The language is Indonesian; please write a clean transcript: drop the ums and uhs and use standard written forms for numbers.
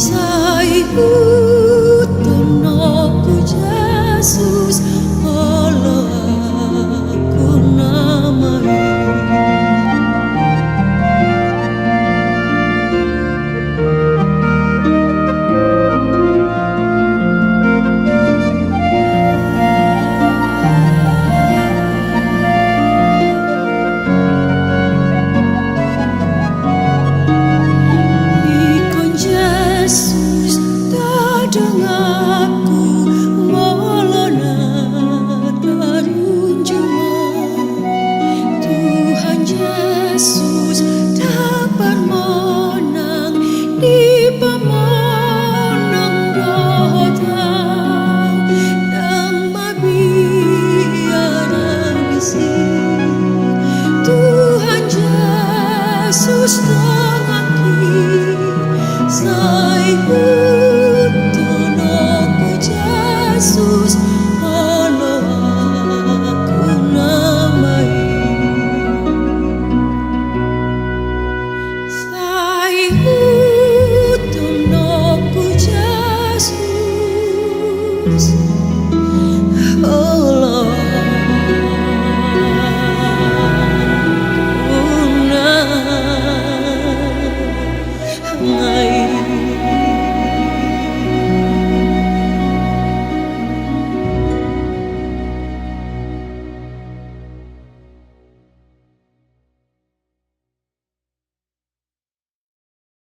Sai utonoku Jesus, Allah aku namai. Ikon Jesus dadang aku molona darun juma. Tuhan Yesus dapat menang di pemenang datang dan mabiara bisi. Tuhan Yesus tengaki sai utonoku Jesus, Allah aku namai. Sai utonoku Jesus, Allah